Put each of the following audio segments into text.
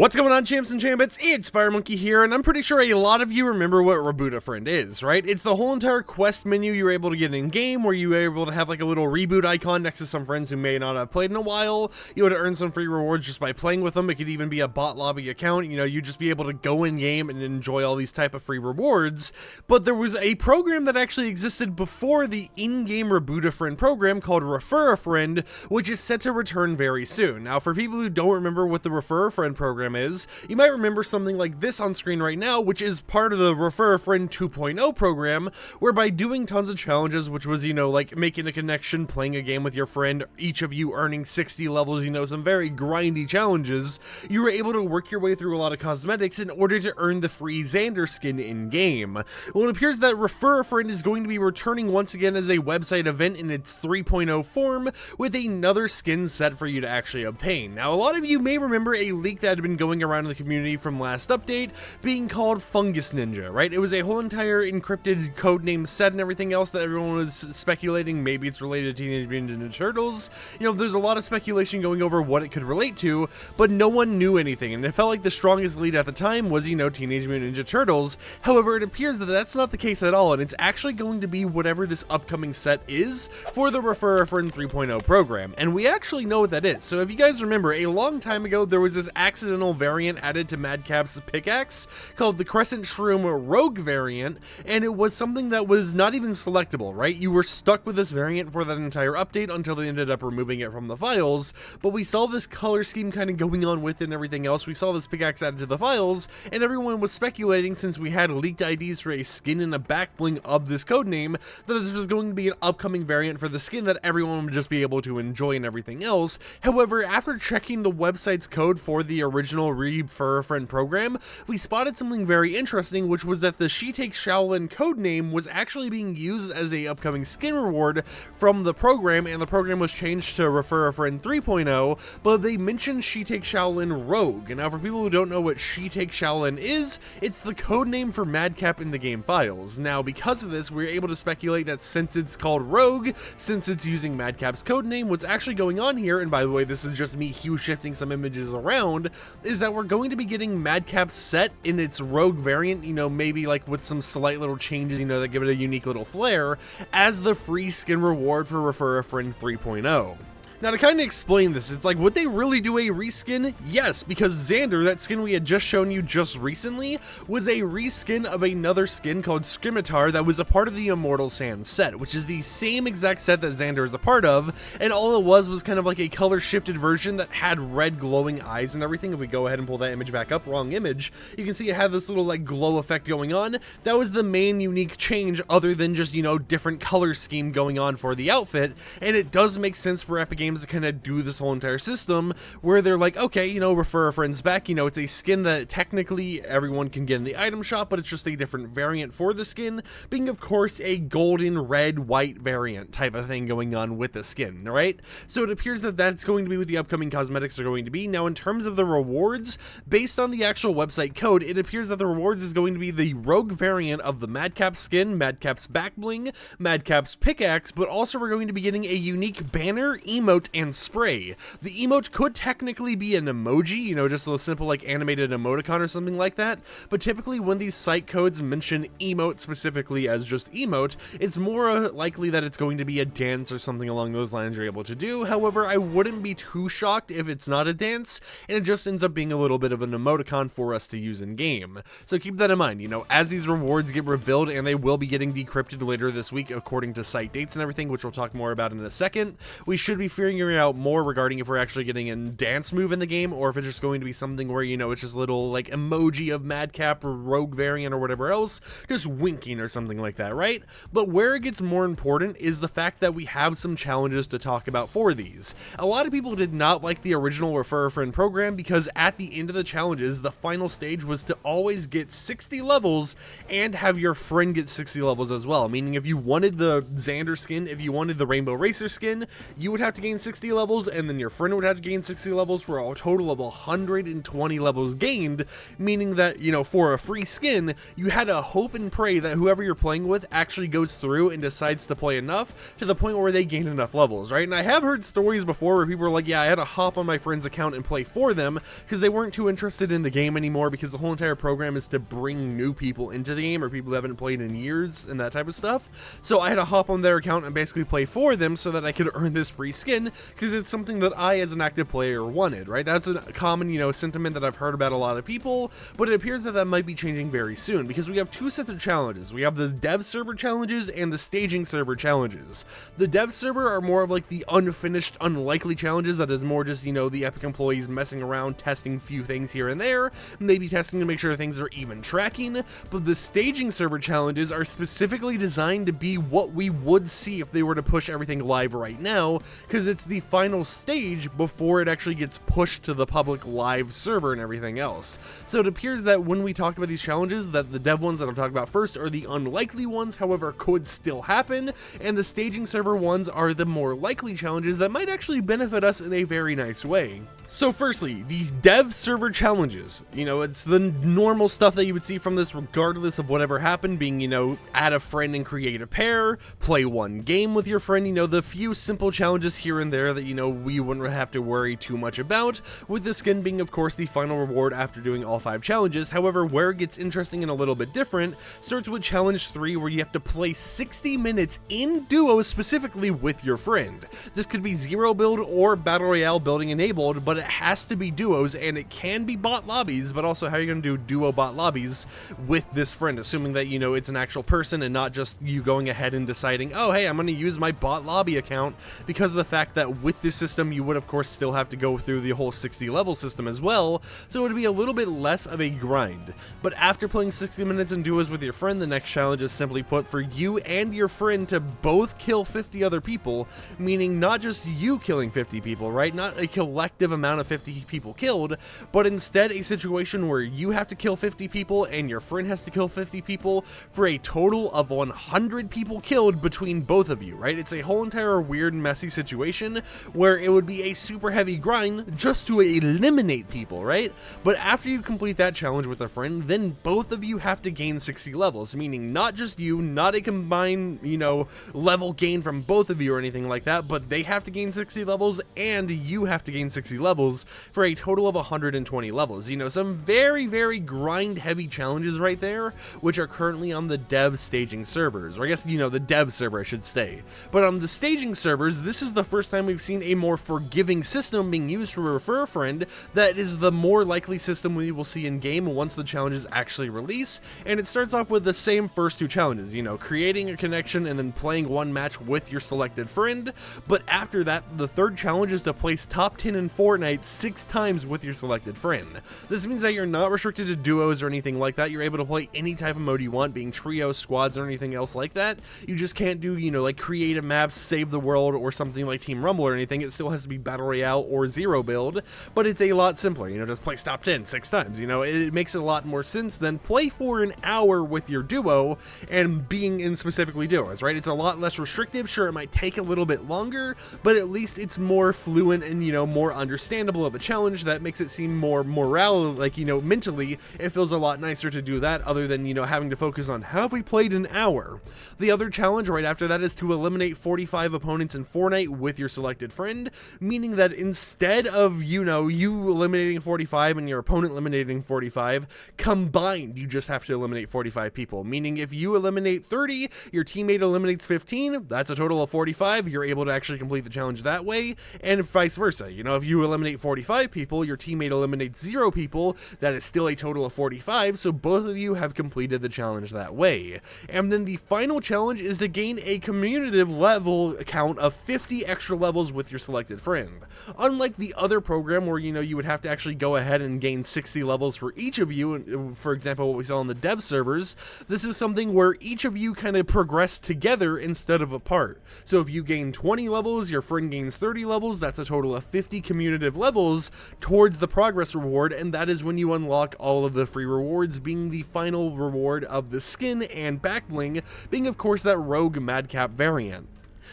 What's going on, champs and chambits? It's FireMonkey here, and I'm pretty sure a lot of you remember what Reboot a Friend is, right? It's the whole entire quest menu you were able to get in-game, where you were able to have like a little reboot icon next to some friends who may not have played in a while. You would earn some free rewards just by playing with them. It could even be a bot lobby account. You know, you'd just be able to go in-game and enjoy all these type of free rewards. But there was a program that actually existed before the in-game Reboot a Friend program called Refer a Friend, which is set to return very soon. Now, for people who don't remember what the Refer a Friend program is, you might remember something like this on screen right now, which is part of the Refer a Friend 2.0 program, whereby doing tons of challenges, which was, you know, like making a connection, playing a game with your friend, each of you earning 60 levels, you know, some very grindy challenges, you were able to work your way through a lot of cosmetics in order to earn the free Xander skin in-game. Well, it appears that Refer a Friend is going to be returning once again as a website event in its 3.0 form, with another skin set for you to actually obtain. Now, a lot of you may remember a leak that had been going around in the community from last update being called Fungus Ninja, right? It was a whole entire encrypted codename set and everything else that everyone was speculating maybe it's related to Teenage Mutant Ninja Turtles. You know, there's a lot of speculation going over what it could relate to, but no one knew anything, and it felt like the strongest lead at the time was, you know, Teenage Mutant Ninja Turtles. However, it appears that that's not the case at all, and it's actually going to be whatever this upcoming set is for the Refer a Friend 3.0 program, and we actually know what that is. So if you guys remember, a long time ago there was this accidental variant added to Madcap's pickaxe called the Crescent Shroom Rogue variant, and it was something that was not even selectable, right? You were stuck with this variant for that entire update until they ended up removing it from the files, but we saw this color scheme kind of going on with it and everything else. We saw this pickaxe added to the files, and everyone was speculating, since we had leaked IDs for a skin and a back bling of this codename, that this was going to be an upcoming variant for the skin that everyone would just be able to enjoy and everything else. However, after checking the website's code for the original Refer a Friend program, we spotted something very interesting, which was that the Takes Shaolin codename was actually being used as a upcoming skin reward from the program, and the program was changed to Refer a Friend 3.0, but they mentioned Takes Shaolin Rogue. And now, for people who don't know what Takes Shaolin is, it's the codename for Madcap in the game files. Now, because of this, we're able to speculate that since it's called Rogue, since it's using Madcap's codename, what's actually going on here, and by the way, this is just me hue shifting some images around, is that we're going to be getting Madcap's set in its Rogue variant, you know, maybe like with some slight little changes, you know, that give it a unique little flair, as the free skin reward for Refer a Friend 3.0. Now, to kind of explain this, it's like, would they really do a reskin? Yes, because Xander, that skin we had just shown you just recently, was a reskin of another skin called Scimitar that was a part of the Immortal Sands set, which is the same exact set that Xander is a part of, and all it was kind of like a color-shifted version that had red glowing eyes and everything. If we go ahead and pull that image back up, wrong image, you can see it had this little like glow effect going on. That was the main unique change, other than just, you know, different color scheme going on for the outfit, and it does make sense for Epic Games to kind of do this whole entire system where they're like, okay, you know, Refer a Friend's back, you know, it's a skin that technically everyone can get in the item shop, but it's just a different variant for the skin, being of course a golden red white variant type of thing going on with the skin, right? So it appears that that's going to be what the upcoming cosmetics are going to be. Now, in terms of the rewards, based on the actual website code, it appears that the rewards is going to be the Rogue variant of the Madcap skin, Madcap's back bling, Madcap's pickaxe, but also we're going to be getting a unique banner, emote, and spray. The emote could technically be an emoji, you know, just a simple like animated emoticon or something like that, but typically when these site codes mention emote specifically as just emote, it's more likely that it's going to be a dance or something along those lines you're able to do. However, I wouldn't be too shocked if it's not a dance, and it just ends up being a little bit of an emoticon for us to use in game. So keep that in mind, you know, as these rewards get revealed, and they will be getting decrypted later this week according to site dates and everything, which we'll talk more about in a second, we should be figuring out more regarding if we're actually getting a dance move in the game, or if it's just going to be something where, you know, it's just a little like emoji of Madcap or Rogue variant or whatever else, just winking or something like that, right? But where it gets more important is the fact that we have some challenges to talk about for these. A lot of people did not like the original Refer a Friend program because at the end of the challenges, the final stage was to always get 60 levels and have your friend get 60 levels as well, meaning if you wanted the Xander skin, if you wanted the Rainbow Racer skin, you would have to gain gain 60 levels, and then your friend would have to gain 60 levels for a total of 120 levels gained, meaning that, you know, for a free skin, you had to hope and pray that whoever you're playing with actually goes through and decides to play enough to the point where they gain enough levels, right? And I have heard stories before where people were like, yeah, I had to hop on my friend's account and play for them because they weren't too interested in the game anymore, because the whole entire program is to bring new people into the game, or people who haven't played in years and that type of stuff. So I had to hop on their account and basically play for them so that I could earn this free skin, because it's something that I, as an active player, wanted, right? That's a common, you know, sentiment that I've heard about a lot of people, but it appears that that might be changing very soon, because we have two sets of challenges. We have the dev server challenges and the staging server challenges. The dev server are more of like the unfinished, unlikely challenges that is more just, you know, the Epic employees messing around, testing few things here and there, maybe testing to make sure things are even tracking. But the staging server challenges are specifically designed to be what we would see if they were to push everything live right now, because it's the final stage before it actually gets pushed to the public live server and everything else. So it appears that when we talk about these challenges, that the dev ones that I'm talking about first are the unlikely ones, however could still happen, and the staging server ones are the more likely challenges that might actually benefit us in a very nice way. So firstly, these dev server challenges, you know, it's the normal stuff that you would see from this regardless of whatever happened, being, you know, add a friend and create a pair, play one game with your friend, you know, the few simple challenges here and there that, you know, we wouldn't have to worry too much about, with the skin being, of course, the final reward after doing all 5 challenges. However, where it gets interesting and a little bit different starts with challenge 3, where you have to play 60 minutes in duos specifically with your friend. This could be zero build or battle royale building enabled, but it has to be duos, and it can be bot lobbies, but also how are you going to do duo bot lobbies with this friend, assuming that, you know, it's an actual person and not just you going ahead and deciding, oh hey, I'm going to use my bot lobby account, because of the fact that with this system you would of course still have to go through the whole 60 level system as well, so it would be a little bit less of a grind. But after playing 60 minutes in duos with your friend, the next challenge is simply put for you and your friend to both kill 50 other people, meaning not just you killing 50 people, right? Not a collective amount of 50 people killed, but instead a situation where you have to kill 50 people and your friend has to kill 50 people for a total of 100 people killed between both of you, right? It's a whole entire weird, messy situation where it would be a super heavy grind just to eliminate people, right? But after you complete that challenge with a friend, then both of you have to gain 60 levels, meaning not just you, not a combined, you know, level gain from both of you or anything like that, but they have to gain 60 levels and you have to gain 60 levels for a total of 120 levels. You know, some very, very grind heavy challenges right there, which are currently on the dev staging servers, or I guess, you know, the dev server I should say. But on the staging servers, this is the first time we've seen a more forgiving system being used to refer a friend that is the more likely system we will see in game once the challenges actually release. And it starts off with the same first 2 challenges, you know, creating a connection and then playing one match with your selected friend. But after that, the third challenge is to place top 10 in Fortnite 6 times with your selected friend. This means that you're not restricted to duos or anything like that. You're able to play any type of mode you want, being trios, squads, or anything else like that. You just can't do, you know, like creative maps, save the world, or something like Team Rumble or anything. It still has to be battle royale or zero build, but it's a lot simpler, you know, just play top 10 6 times, you know. It makes a lot more sense than play for an hour with your duo and being in specifically duos, right? It's a lot less restrictive. Sure, it might take a little bit longer, but at least it's more fluent and, you know, more understandable of a challenge that makes it seem more morale, like, you know, mentally it feels a lot nicer to do that, other than, you know, having to focus on how have we played an hour. The other challenge right after that is to eliminate 45 opponents in Fortnite with your selected friend, meaning that instead of, you know, you eliminating 45 and your opponent eliminating 45 combined, you just have to eliminate 45 people, meaning if you eliminate 30, your teammate eliminates 15, that's a total of 45. You're able to actually complete the challenge that way, and vice versa. You know, if you eliminate 45 people, your teammate eliminates 0 people, that is still a total of 45, so both of you have completed the challenge that way. And then the final challenge is to gain a cumulative level count of 50 extra levels with your selected friend. Unlike the other program where, you know, you would have to actually go ahead and gain 60 levels for each of you, for example what we saw on the dev servers, this is something where each of you kind of progress together instead of apart. So if you gain 20 levels, your friend gains 30 levels, that's a total of 50 cumulative levels towards the progress reward, and that is when you unlock all of the free rewards, being the final reward of the skin and back bling being of course that rogue madcap variant.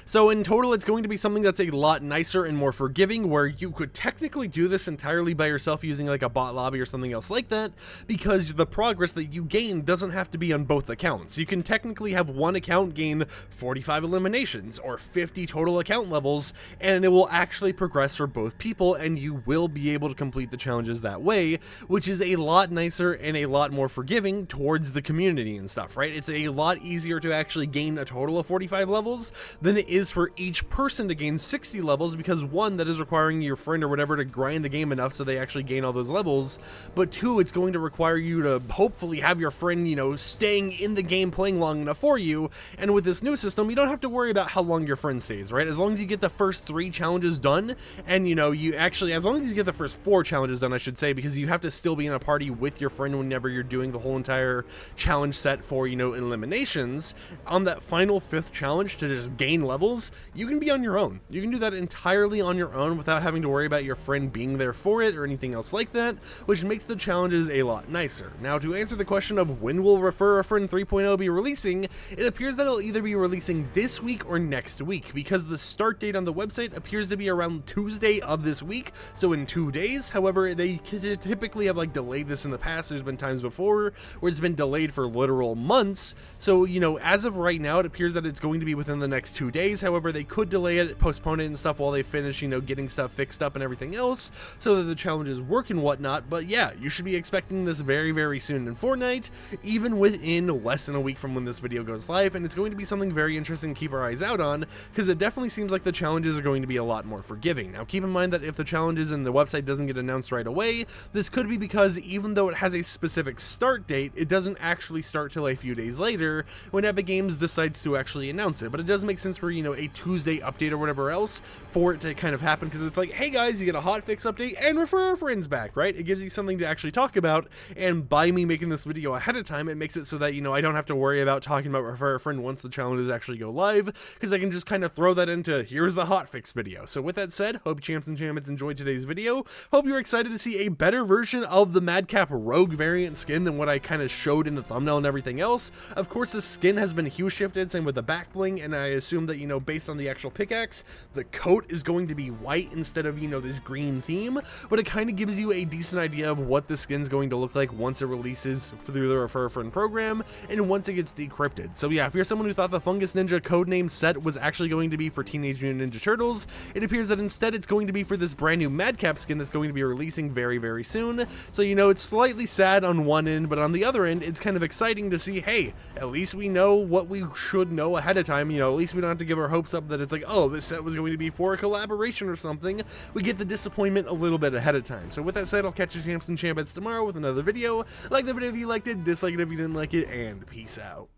So in total, it's going to be something that's a lot nicer and more forgiving, where you could technically do this entirely by yourself using like a bot lobby or something else like that, because the progress that you gain doesn't have to be on both accounts. You can technically have one account gain 45 eliminations or 50 total account levels, and it will actually progress for both people, and you will be able to complete the challenges that way, which is a lot nicer and a lot more forgiving towards the community and stuff, right? It's a lot easier to actually gain a total of 45 levels than it is for each person to gain 60 levels, because one, that is requiring your friend or whatever to grind the game enough so they actually gain all those levels, but two, it's going to require you to hopefully have your friend, you know, staying in the game playing long enough for you. And with this new system, you don't have to worry about how long your friend stays, right? As long as you get the first 3 challenges done, and you know, you actually, as long as you get the first 4 challenges done, I should say, because you have to still be in a party with your friend whenever you're doing the whole entire challenge set for, you know, eliminations. On that final 5th challenge to just gain levels, you can be on your own. You can do that entirely on your own without having to worry about your friend being there for it or anything else like that, which makes the challenges a lot nicer. Now, to answer the question of when will Refer a Friend 3.0 be releasing, it appears that it'll either be releasing this week or next week, because the start date on the website appears to be around Tuesday of this week, so in 2 days. However, they typically have like delayed this in the past. There's been times before where it's been delayed for literal months, so you know, as of right now, it appears that it's going to be within the next 2 days. However, they could delay it, postpone it and stuff while they finish, you know, getting stuff fixed up and everything else so that the challenges work and whatnot. But yeah, you should be expecting this very soon in Fortnite, even within less than a week from when this video goes live, and it's going to be something very interesting to keep our eyes out on, because it definitely seems like the challenges are going to be a lot more forgiving. Now, keep in mind that if the challenges and the website doesn't get announced right away, this could be because even though it has a specific start date, it doesn't actually start till a few days later when Epic Games decides to actually announce it. But it does make sense for, you know, a Tuesday update or whatever else for it to kind of happen, because it's like, hey guys, you get a hotfix update and Refer our Friends back, right? It gives you something to actually talk about, and by me making this video ahead of time, it makes it so that, you know, I don't have to worry about talking about Refer a Friend once the challenges actually go live, because I can just kind of throw that into here's the hotfix video. So with that said, hope champs and champions enjoyed today's video. Hope you're excited to see a better version of the Madcap Rogue variant skin than what I kind of showed in the thumbnail and everything else. Of course, the skin has been hue shifted, same with the back bling, and I assume that, you know, based on the actual pickaxe, the coat is going to be white instead of, you know, this green theme, but it kind of gives you a decent idea of what the skin's going to look like once it releases through the Refer a Friend program and once it gets decrypted. So yeah, if you're someone who thought the Fungus Ninja codename set was actually going to be for Teenage Mutant Ninja Turtles, it appears that instead it's going to be for this brand new Madcap skin that's going to be releasing very soon. So, you know, it's slightly sad on one end, but on the other end, it's kind of exciting to see, hey, at least we know what we should know ahead of time. You know, at least we don't have to give our hopes up that it's like, oh, this set was going to be for a collaboration or something. We get the disappointment a little bit ahead of time. So with that said, I'll catch you champs and champions tomorrow with another video. Like the video if you liked it, dislike it if you didn't like it, and peace out.